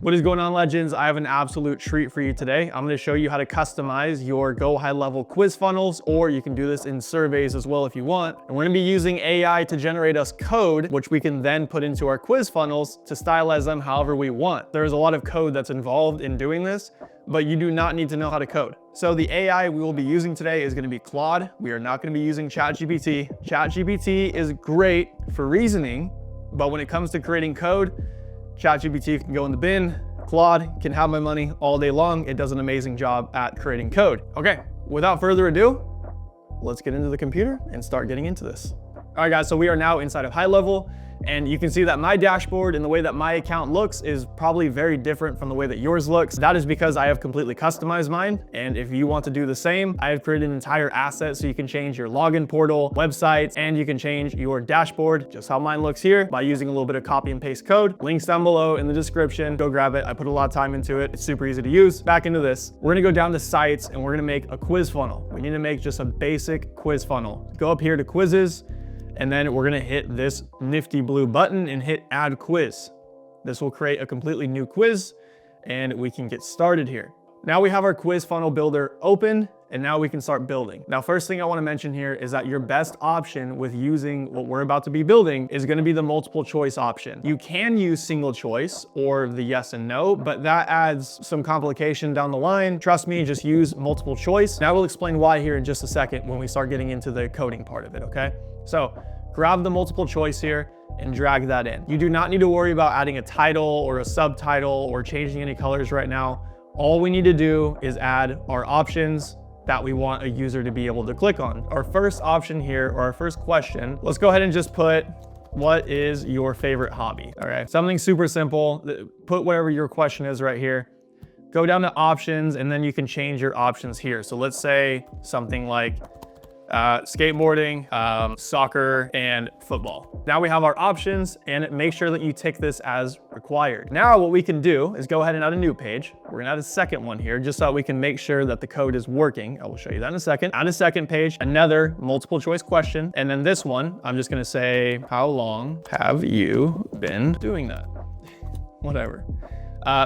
What is going on, legends? I have an absolute treat for you today. I'm going to show you how to customize your Go High Level quiz funnels, or you can do this in surveys as well if you want. And we're going to be using AI to generate us code, which we can then put into our quiz funnels to stylize them however we want. There's a lot of code that's involved in doing this, but you do not need to know how to code. So the AI we will be using today is going to be Claude. We are not going to be using ChatGPT. ChatGPT is great for reasoning, but when it comes to creating code, ChatGPT can go in the bin. Claude can have my money all day long. It does an amazing job at creating code. Okay, without further ado, let's get into the computer and start getting into this. All right, guys, so we are now inside of High Level, and you can see that my dashboard and the way that my account looks is probably very different from the way that yours looks. That is because I have completely customized mine. And if you want to do the same, I have created an entire asset so you can change your login portal, websites, and you can change your dashboard, just how mine looks here, by using a little bit of copy and paste code. Links down below in the description. Go grab it. I put a lot of time into it. It's super easy to use. Back into this. We're gonna go down to sites and we're gonna make a quiz funnel. We need to make just a basic quiz funnel. Go up here to quizzes, and then we're gonna hit this nifty blue button and hit add quiz. This will create a completely new quiz and we can get started here. Now we have our quiz funnel builder open, and now we can start building. Now, first thing I wanna mention here is that your best option with using what we're about to be building is gonna be the multiple choice option. You can use single choice or the yes and no, but that adds some complication down the line. Trust me, just use multiple choice. Now we'll explain why here in just a second when we start getting into the coding part of it, okay? So grab the multiple choice here and drag that in. You do not need to worry about adding a title or a subtitle or changing any colors right now. All we need to do is add our options that we want a user to be able to click on. Our first option here, or our first question, let's go ahead and just put, what is your favorite hobby? All right, something super simple. Put whatever your question is right here. Go down to options, and then you can change your options here. So let's say something like skateboarding, soccer, and football. Now we have our options, and make sure that you tick this as required. Now what we can do is go ahead and add a new page. We're gonna add a second one here just so that we can make sure that the code is working. I will show you that in a second. Add a second page, another multiple choice question, and then this one, I'm just gonna say, how long have you been doing that? Whatever.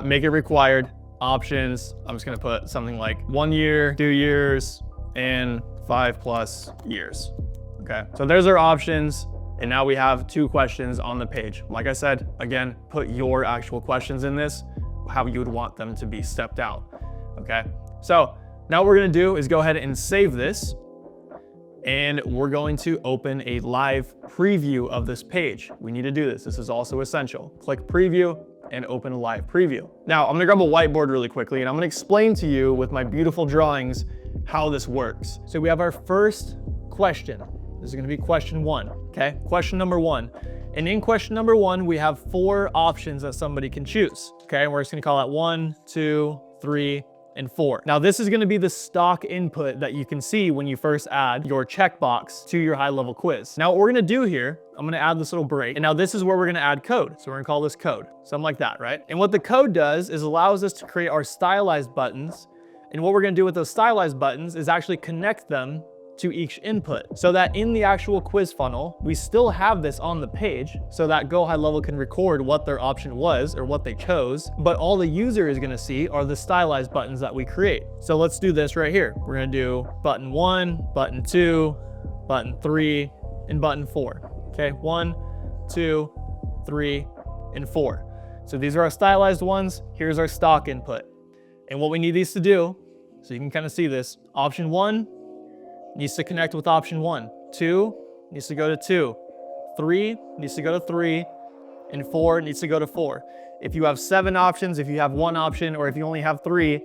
Make it required. Options, I'm just gonna put something like 1 year, 2 years, and 5+ years. Okay, so there's our options. And now we have 2 questions on the page. Like I said, again, put your actual questions in this, how you would want them to be stepped out. Okay, so now what we're gonna do is go ahead and save this. And we're going to open a live preview of this page. We need to do this. This is also essential. Click preview and open a live preview. Now I'm gonna grab a whiteboard really quickly and I'm gonna explain to you with my beautiful drawings how this works. So we have our first question. This is gonna be question 1, okay? Question number 1. And in question number 1, we have 4 options that somebody can choose, okay? And we're just gonna call that 1, 2, 3, and 4. Now this is gonna be the stock input that you can see when you first add your checkbox to your high level quiz. Now what we're gonna do here, I'm gonna add this little break, and now this is where we're gonna add code. So we're gonna call this code, something like that, right? And what the code does is allows us to create our stylized buttons. And what we're gonna do with those stylized buttons is actually connect them to each input so that in the actual quiz funnel, we still have this on the page so that Go High Level can record what their option was or what they chose, but all the user is gonna see are the stylized buttons that we create. So let's do this right here. We're gonna do button 1, button 2, button 3, and button 4. Okay, 1, 2, 3, and 4. So these are our stylized ones. Here's our stock input. And what we need these to do, so you can kind of see this, option 1 needs to connect with option 1. 2 needs to go to 2. 3 needs to go to 3. And 4 needs to go to 4. If you have 7 options, if you have 1 option, or if you only have 3,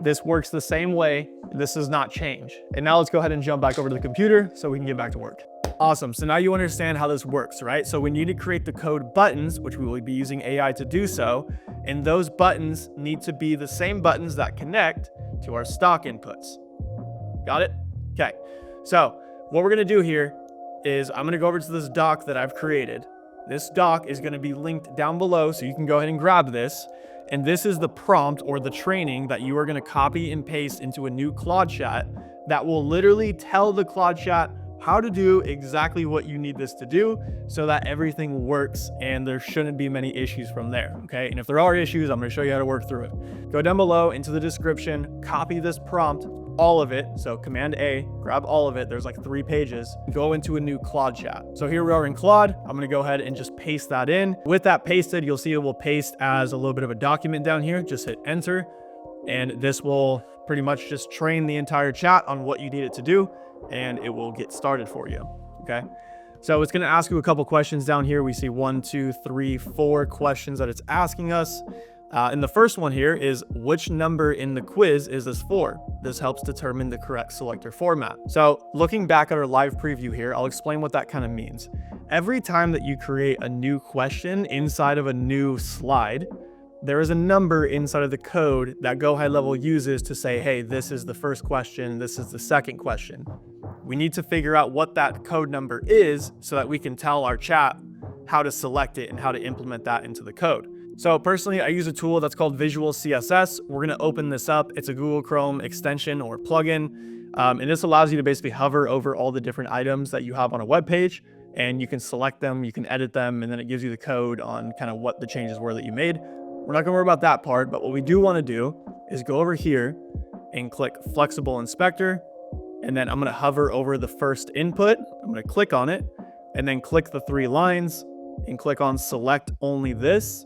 this works the same way. This does not change. And now let's go ahead and jump back over to the computer so we can get back to work. Awesome, so now you understand how this works, right? So we need to create the code buttons, which we will be using AI to do so. And those buttons need to be the same buttons that connect to our stock inputs. Got it? Okay, so what we're gonna do here is I'm gonna go over to this doc that I've created. This doc is gonna be linked down below, so you can go ahead and grab this. And this is the prompt or the training that you are gonna copy and paste into a new Claude chat that will literally tell the Claude chat how to do exactly what you need this to do so that everything works and there shouldn't be many issues from there, okay? And if there are issues, I'm gonna show you how to work through it. Go down below into the description, copy this prompt, all of it. So Command A, grab all of it. There's like 3 pages. Go into a new Claude chat. So here we are in Claude. I'm gonna go ahead and just paste that in. With that pasted, you'll see it will paste as a little bit of a document down here. Just hit enter. And this will pretty much just train the entire chat on what you need it to do, and it will get started for you, okay? So it's gonna ask you a couple questions down here. We see 1, 2, 3, 4 questions that it's asking us. And the first one here is, which number in the quiz is this for? This helps determine the correct selector format. So looking back at our live preview here, I'll explain what that kind of means. Every time that you create a new question inside of a new slide, there is a number inside of the code that Go High Level uses to say, hey, this is the first question, this is the second question. We need to figure out what that code number is so that we can tell our chat how to select it and how to implement that into the code. So personally, I use a tool that's called Visual CSS. We're gonna open this up. It's a Google Chrome extension or plugin. And this allows you to basically hover over all the different items that you have on a web page, and you can select them, you can edit them, and then it gives you the code on kind of what the changes were that you made. We're not gonna worry about that part, but what we do wanna do is go over here and click Flexible Inspector, and then I'm gonna hover over the first input. I'm gonna click on it, and then click the 3 lines, and click on Select Only This.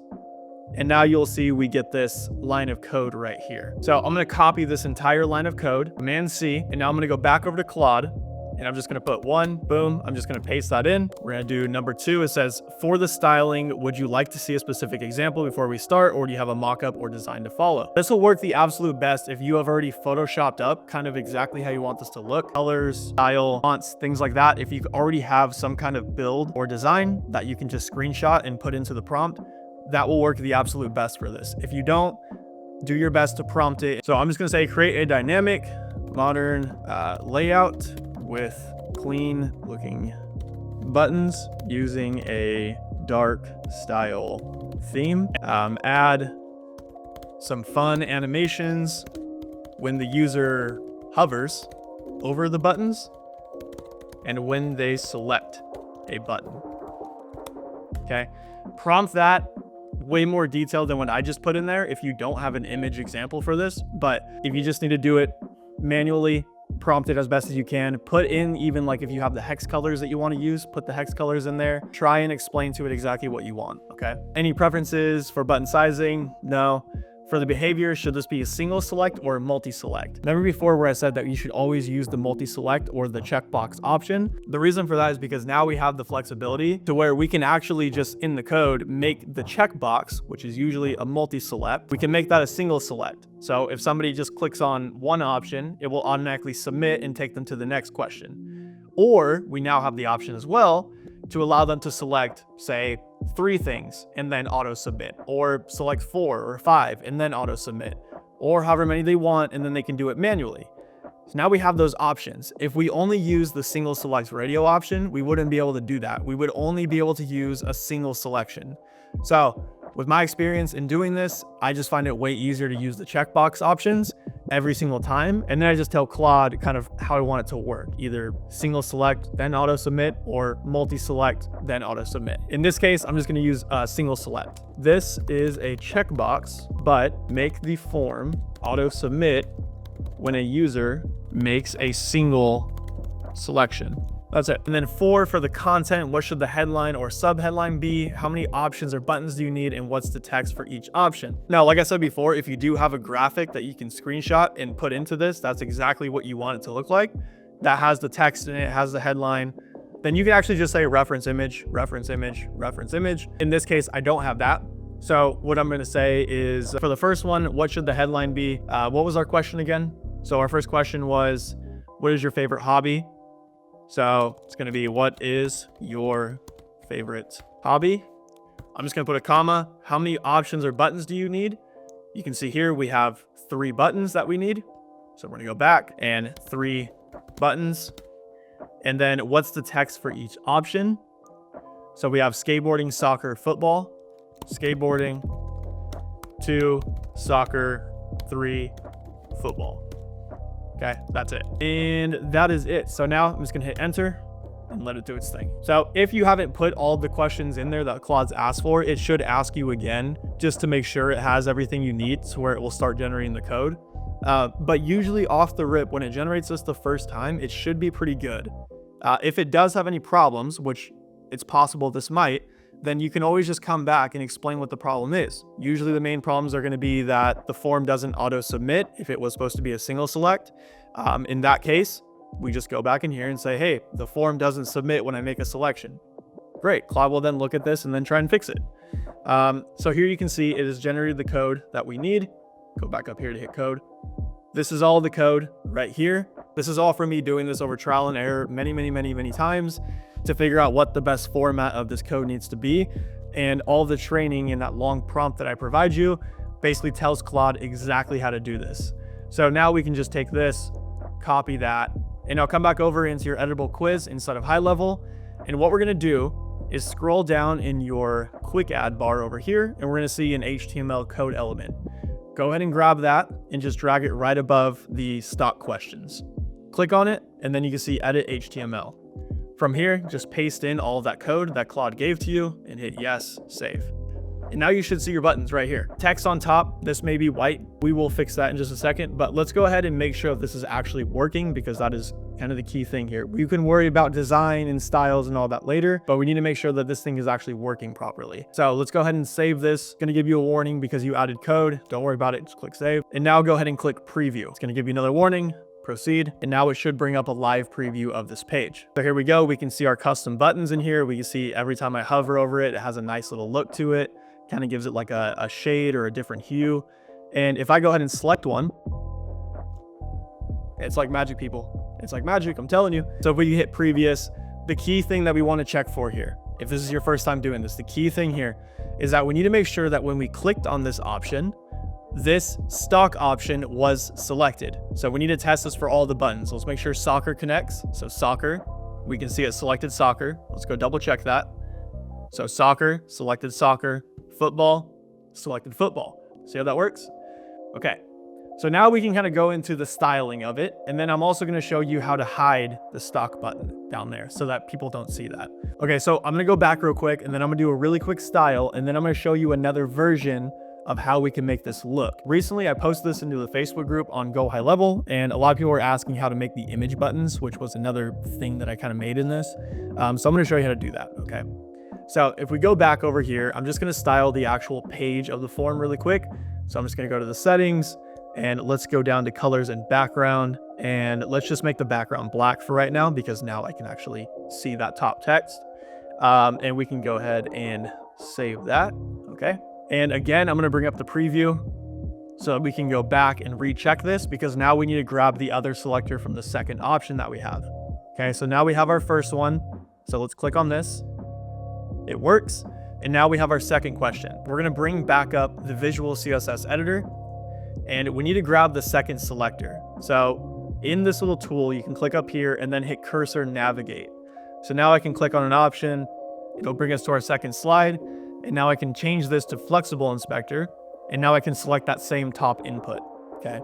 And now you'll see we get this line of code right here. So I'm gonna copy this entire line of code, Command C, and now I'm gonna go back over to Claude, and I'm just gonna put 1, boom, I'm just gonna paste that in. We're gonna do number 2, it says, for the styling, would you like to see a specific example before we start, or do you have a mock-up or design to follow? This will work the absolute best if you have already photoshopped up kind of exactly how you want this to look. Colors, style, fonts, things like that. If you already have some kind of build or design that you can just screenshot and put into the prompt, that will work the absolute best for this. If you don't, do your best to prompt it. So I'm just gonna say, create a dynamic, modern layout with clean looking buttons using a dark style theme. Add some fun animations when the user hovers over the buttons and when they select a button. Okay, prompt that way more detailed than what I just put in there if you don't have an image example for this. But if you just need to do it manually, prompt it as best as you can. Put in, even like if you have the hex colors that you want to use, put the hex colors in there. Try and explain to it exactly what you want, okay? Any preferences for button sizing? No. For the behavior, should this be a single select or a multi-select? Remember before where I said that you should always use the multi-select or the checkbox option? The reason for that is because now we have the flexibility to where we can actually just in the code make the checkbox, which is usually a multi-select, we can make that a single select. So if somebody just clicks on one option, it will automatically submit and take them to the next question. Or we now have the option as well to allow them to select, say, 3 things and then auto submit, or select 4 or 5 and then auto submit, or however many they want, and then they can do it manually. So now we have those options. If we only use the single select radio option, we wouldn't be able to do that. We would only be able to use a single selection. So with my experience in doing this, I just find it way easier to use the checkbox options every single time. And then I just tell Claude kind of how I want it to work, either single select, then auto submit, or multi-select, then auto submit. In this case, I'm just gonna use single select. This is a checkbox, but make the form auto submit when a user makes a single selection. That's it. And then 4 for the content, what should the headline or sub-headline be? How many options or buttons do you need? And what's the text for each option? Now, like I said before, if you do have a graphic that you can screenshot and put into this, that's exactly what you want it to look like. That has the text in it, has the headline. Then you can actually just say reference image, reference image, reference image. In this case, I don't have that. So what I'm gonna say is, for the first one, what should the headline be? What was our question again? So our first question was, what is your favorite hobby? So it's gonna be, what is your favorite hobby? I'm just gonna put a comma. How many options or buttons do you need? You can see here we have 3 buttons that we need. So we're gonna go back and 3 buttons. And then what's the text for each option? So we have skateboarding, soccer, football. Skateboarding, 2, soccer, 3, football. Okay, that's it. And that is it. So now I'm just gonna hit enter. and let it do its thing. So if you haven't put all the questions in there that Claude's asked for, it should ask you again just to make sure it has everything you need to where it will start generating the code. But usually off the rip, when it generates this the first time, it should be pretty good. If it does have any problems, which it's possible this might, then you can always just come back and explain what the problem is. Usually the main problems are going to be that the form doesn't auto submit if it was supposed to be a single select. In that case, we just go back in here and say, hey, the form doesn't submit when I make a selection. Great, Claude will then look at this and then try and fix it. So here you can see it has generated the code that we need. Go back up here to hit code. This is all the code right here. This is all from me doing this over trial and error many times to figure out what the best format of this code needs to be. And all the training in that long prompt that I provide you basically tells Claude exactly how to do this. So now we can just take this, copy that, and I'll come back over into your editable quiz inside of high level. And what we're gonna do is scroll down in your quick add bar over here, and we're gonna see an HTML code element. Go ahead and grab that and just drag it right above the stock questions. Click on it, and then you can see edit HTML. From here, just paste in all of that code that Claude gave to you and hit yes, save. And now you should see your buttons right here. Text on top, this may be white. We will fix that in just a second, but let's go ahead and make sure that this is actually working because that is kind of the key thing here. You can worry about design and styles and all that later, but we need to make sure that this thing is actually working properly. So let's go ahead and save this. It's gonna give you a warning because you added code. Don't worry about it, just click save. And now go ahead and click preview. It's gonna give you another warning. Proceed, and now it should bring up a live preview of this page. So here we go. We can see our custom buttons in here. We can see every time I hover over it, it has a nice little look to it. Kind of gives it like a shade or a different hue. And if I go ahead and select one, it's like magic, people. It's like magic, I'm telling you. So if we hit previous, the key thing that we want to check for here, if this is your first time doing this, the key thing here is that we need to make sure that when we clicked on this option, this stock option was selected. So we need to test this for all the buttons. Let's make sure soccer connects. So soccer, we can see it selected soccer. Let's go double check that. So soccer, selected soccer, football, selected football. See how that works? Okay. So now we can kind of go into the styling of it. And then I'm also going to show you how to hide the stock button down there so that people don't see that. Okay. So I'm going to go back real quick and then I'm going to do a really quick style. And then I'm going to show you another version of how we can make this look. Recently, I posted this into the Facebook group on Go High Level, and a lot of people were asking how to make the image buttons, which was another thing that I kind of made in this. So I'm gonna show you how to do that, okay? So if we go back over here, I'm just gonna style the actual page of the form really quick. So I'm just gonna go to the settings, and let's go down to colors and background, and let's just make the background black for right now, because now I can actually see that top text. And we can go ahead and save that, okay? And again, I'm gonna bring up the preview so that we can go back and recheck this because now we need to grab the other selector from the second option that we have. Okay, so now we have our first one. So let's click on this. It works. And now we have our second question. We're gonna bring back up the Visual CSS editor and we need to grab the second selector. So in this little tool, you can click up here and then hit cursor navigate. So now I can click on an option. It'll bring us to our second slide. And now I can change this to flexible inspector. And now I can select that same top input, okay?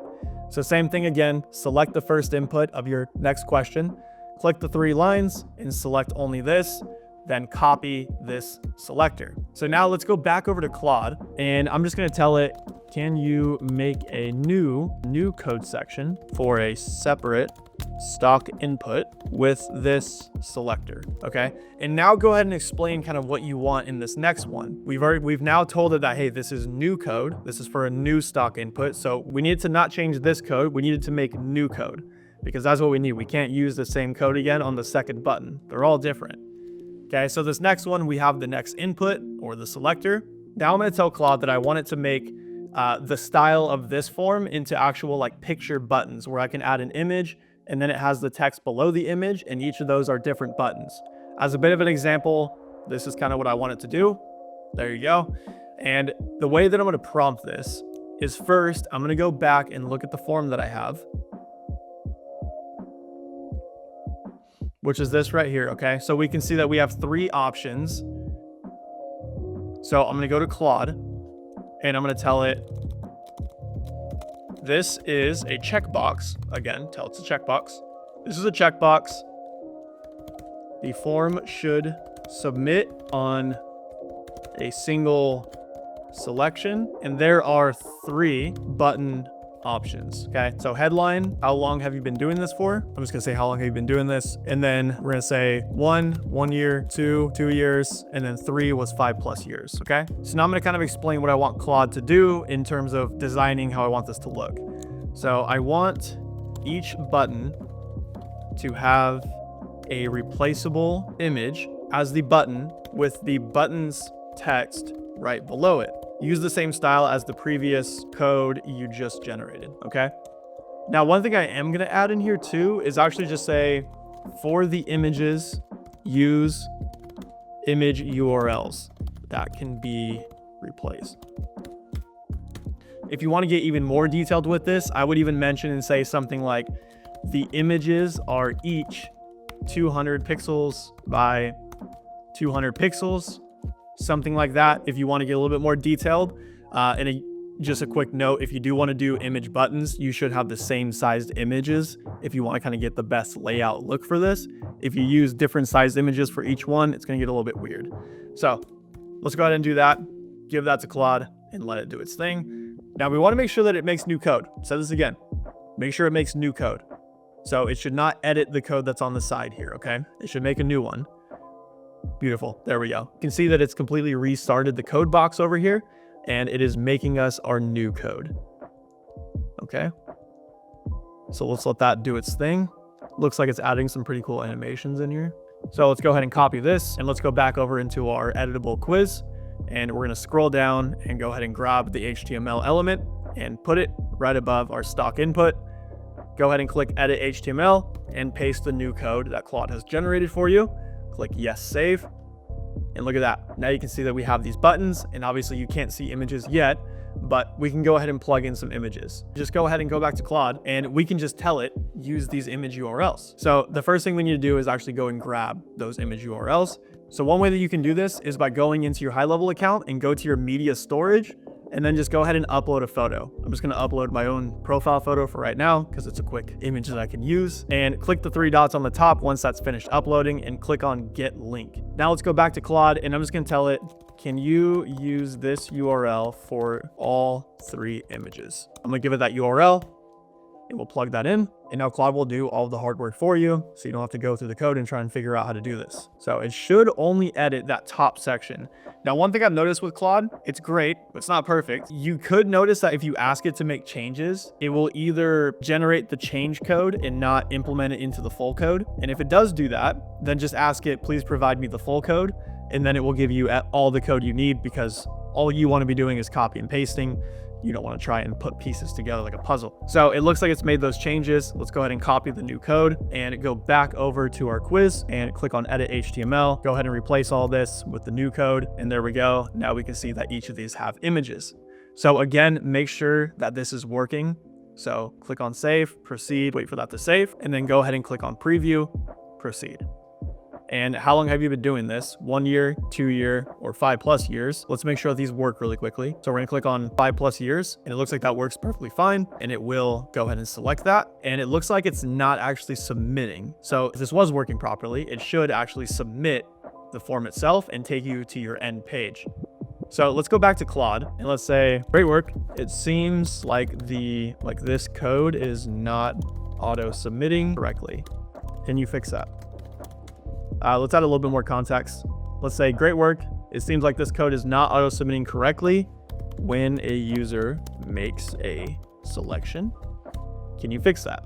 So same thing again, select the first input of your next question, click the 3 lines and select only this, then copy this selector. So now let's go back over to Claude and I'm just gonna tell it, can you make a new code section for a separate stock input with this selector, okay? And now go ahead and explain kind of what you want in this next one. We've now told it that, hey, this is new code. This is for a new stock input. So we need to not change this code. We needed to make new code because that's what we need. We can't use the same code again on the second button. They're all different. Okay, so this next one, we have the next input or the selector. Now I'm gonna tell Claude that I want it to make the style of this form into actual like picture buttons where I can add an image and then it has the text below the image and each of those are different buttons. As a bit of an example, this is kind of what I want it to do. There you go. And the way that I'm gonna prompt this is first, I'm gonna go back and look at the form that I have, which is this right here, okay? So we can see that we have 3 options. So I'm gonna go to Claude and I'm gonna tell it, this is a checkbox. Again, tell it's a checkbox. This is a checkbox. The form should submit on a single selection, and there are 3 button options. Okay, so headline, how long have you been doing this for? I'm just gonna say how long have you been doing this, and then we're gonna say 1 year, 2 years, and then 3 was 5+ years. Okay, so now I'm gonna kind of explain what I want Claude to do in terms of designing how I want this to look. So I want each button to have a replaceable image as the button with the button's text right below it. Use the same style as the previous code you just generated, okay? Now, one thing I am gonna add in here too is actually just say, for the images, use image URLs that can be replaced. If you wanna get even more detailed with this, I would even mention and say something like, the images are each 200 pixels by 200 pixels, something like that. If you want to get a little bit more detailed, just a quick note, if you do want to do image buttons, you should have the same sized images if you want to kind of get the best layout look for this. If you use different sized images for each one, it's going to get a little bit weird. So let's go ahead and do that. Give that to Claude and let it do its thing. Now we want to make sure that it makes new code. Say this again, make sure it makes new code. So it should not edit the code that's on the side here, okay? It should make a new one. Beautiful, there we go. You can see that it's completely restarted the code box over here, and it is making us our new code. Okay, so let's let that do its thing. Looks like it's adding some pretty cool animations in here. So let's go ahead and copy this, and let's go back over into our editable quiz, and we're gonna scroll down and go ahead and grab the HTML element and put it right above our stock input. Go ahead and click Edit HTML and paste the new code that Claude has generated for you. Click Yes, Save. And look at that. Now you can see that we have these buttons, and obviously you can't see images yet, but we can go ahead and plug in some images. Just go ahead and go back to Claude, and we can just tell it, use these image URLs. So the first thing we need to do is actually go and grab those image URLs. So one way that you can do this is by going into your high-level account and go to your media storage, and then just go ahead and upload a photo. I'm just gonna upload my own profile photo for right now because it's a quick image that I can use, and click the 3 dots on the top once that's finished uploading and click on Get Link. Now let's go back to Claude, and I'm just gonna tell it, can you use this URL for all 3 images? I'm gonna give it that URL, and we'll plug that in. And now Claude will do all the hard work for you, so you don't have to go through the code and try and figure out how to do this. So it should only edit that top section. Now, one thing I've noticed with Claude, it's great, but it's not perfect. You could notice that if you ask it to make changes, it will either generate the change code and not implement it into the full code. And if it does do that, then just ask it, please provide me the full code. And then it will give you all the code you need, because all you want to be doing is copy and pasting. You don't want to try and put pieces together like a puzzle. So it looks like it's made those changes. Let's go ahead and copy the new code and go back over to our quiz and click on Edit HTML. Go ahead and replace all this with the new code. And there we go. Now we can see that each of these have images. So again, make sure that this is working. So click on Save, Proceed, wait for that to save, and then go ahead and click on Preview, Proceed. And how long have you been doing this? 1 year, 2 year, or 5+ years? Let's make sure that these work really quickly. So we're gonna click on 5+ years, and it looks like that works perfectly fine. And it will go ahead and select that. And it looks like it's not actually submitting. So if this was working properly, it should actually submit the form itself and take you to your end page. So let's go back to Claude and let's say, great work. It seems like this code is not auto submitting correctly. Can you fix that? Let's add a little bit more context. Let's say, great work. It seems like this code is not auto submitting correctly when a user makes a selection. Can you fix that?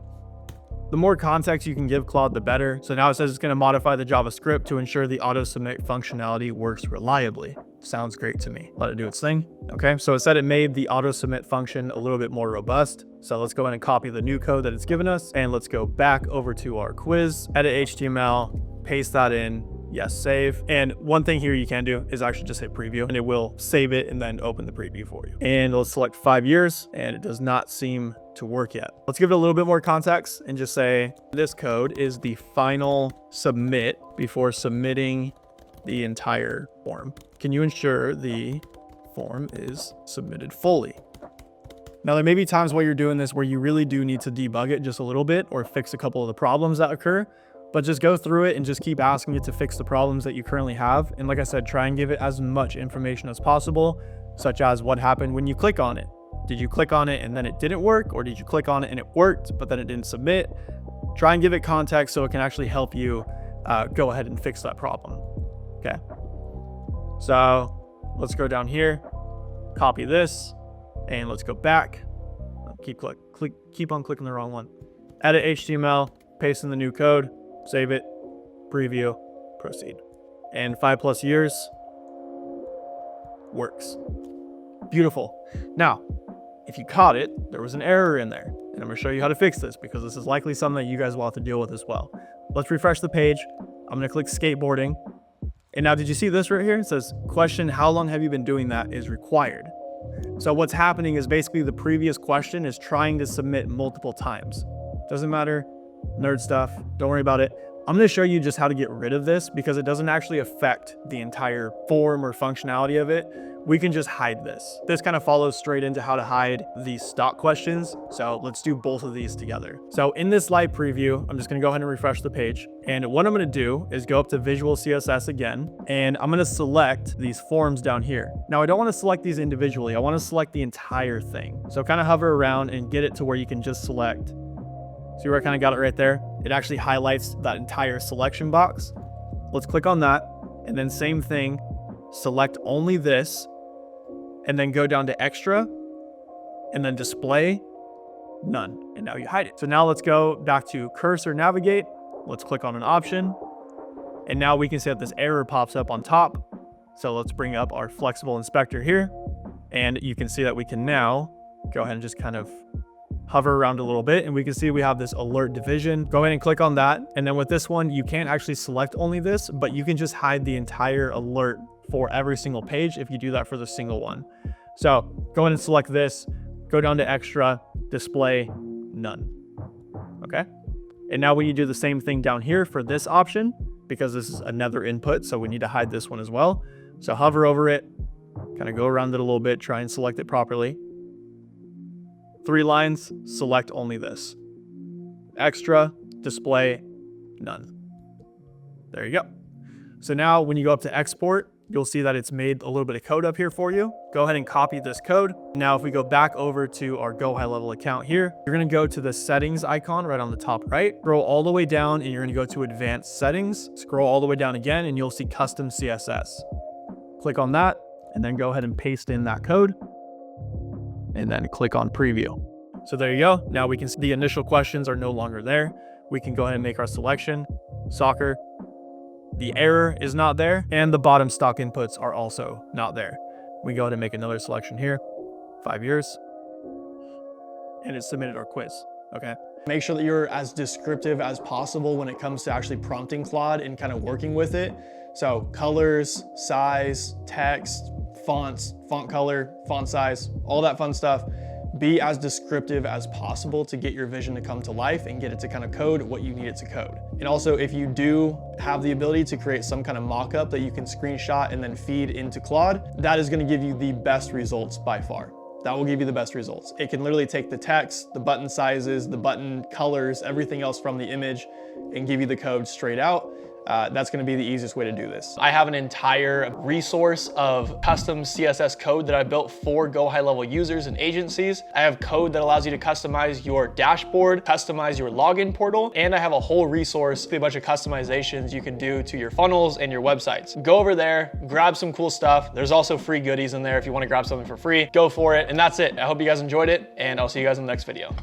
The more context you can give Claude, the better. So now it says it's going to modify the JavaScript to ensure the auto submit functionality works reliably. Sounds great to me. Let it do its thing. Okay, so it said it made the auto submit function a little bit more robust. So let's go ahead and copy the new code that it's given us, and let's go back over to our quiz, edit HTML, paste that in, yes, save. And one thing here you can do is actually just hit preview, and it will save it and then open the preview for you. And let's select 5 years, and it does not seem to work yet. Let's give it a little bit more context and just say this code is the final submit before submitting the entire form. Can you ensure the form is submitted fully? Now, there may be times while you're doing this where you really do need to debug it just a little bit or fix a couple of the problems that occur. But just go through it and just keep asking it to fix the problems that you currently have. And like I said, try and give it as much information as possible, such as what happened when you click on it. Did you click on it and then it didn't work? Or did you click on it and it worked, but then it didn't submit? Try and give it context so it can actually help you go ahead and fix that problem. Okay. So let's go down here, copy this, and let's go back. Keep on clicking the wrong one. Edit HTML, paste in the new code, save it, preview, proceed. And 5+ years works. Beautiful. Now, if you caught it, there was an error in there. And I'm gonna show you how to fix this because this is likely something that you guys will have to deal with as well. Let's refresh the page. I'm gonna click skateboarding. And now, did you see this right here? It says, question, how long have you been doing that is required. So what's happening is basically the previous question is trying to submit multiple times. Doesn't matter, nerd stuff, don't worry about it. I'm gonna show you just how to get rid of this because it doesn't actually affect the entire form or functionality of it. We can just hide this. This kind of follows straight into how to hide these stock questions. So let's do both of these together. So in this live preview, I'm just gonna go ahead and refresh the page. And what I'm gonna do is go up to Visual CSS again, and I'm gonna select these forms down here. Now I don't wanna select these individually. I wanna select the entire thing. So kind of hover around and get it to where you can just select. See where I kind of got it right there? It actually highlights that entire selection box. Let's click on that. And then same thing, select only this, and then go down to extra, and then display, none. And now you hide it. So now let's go back to cursor navigate. Let's click on an option. And now we can see that this error pops up on top. So let's bring up our flexible inspector here. And you can see that we can now go ahead and just kind of hover around a little bit, and we can see we have this alert division. Go ahead and click on that. And then with this one, you can't actually select only this, but you can just hide the entire alert for every single page if you do that for the single one. So go ahead and select this, go down to extra, display, none. Okay. And now we need to do the same thing down here for this option because this is another input. So we need to hide this one as well. So hover over it, kind of go around it a little bit, try and select it properly. 3 lines, select only this. Extra, display, none. There you go. So now when you go up to export, you'll see that it's made a little bit of code up here for you. Go ahead and copy this code. Now, if we go back over to our Go High Level account here, you're gonna go to the settings icon right on the top right, scroll all the way down and you're gonna go to advanced settings, scroll all the way down again and you'll see custom CSS. Click on that and then go ahead and paste in that code and then click on preview. So there you go. Now we can see the initial questions are no longer there. We can go ahead and make our selection, soccer. The error is not there, and the bottom stock inputs are also not there. We go ahead and make another selection here, 5 years, and it submitted our quiz, okay? Make sure that you're as descriptive as possible when it comes to actually prompting Claude and kind of working with it. So colors, size, text, fonts, font color, font size, all that fun stuff. Be as descriptive as possible to get your vision to come to life and get it to kind of code what you need it to code. And also, if you do have the ability to create some kind of mock-up that you can screenshot and then feed into Claude, that is going to give you the best results by far. That will give you the best results. It can literally take the text, the button sizes, the button colors, everything else from the image and give you the code straight out. That's gonna be the easiest way to do this. I have an entire resource of custom CSS code that I built for Go High Level users and agencies. I have code that allows you to customize your dashboard, customize your login portal, and I have a whole resource, a bunch of customizations you can do to your funnels and your websites. Go over there, grab some cool stuff. There's also free goodies in there if you wanna grab something for free, go for it. And that's it. I hope you guys enjoyed it, and I'll see you guys in the next video.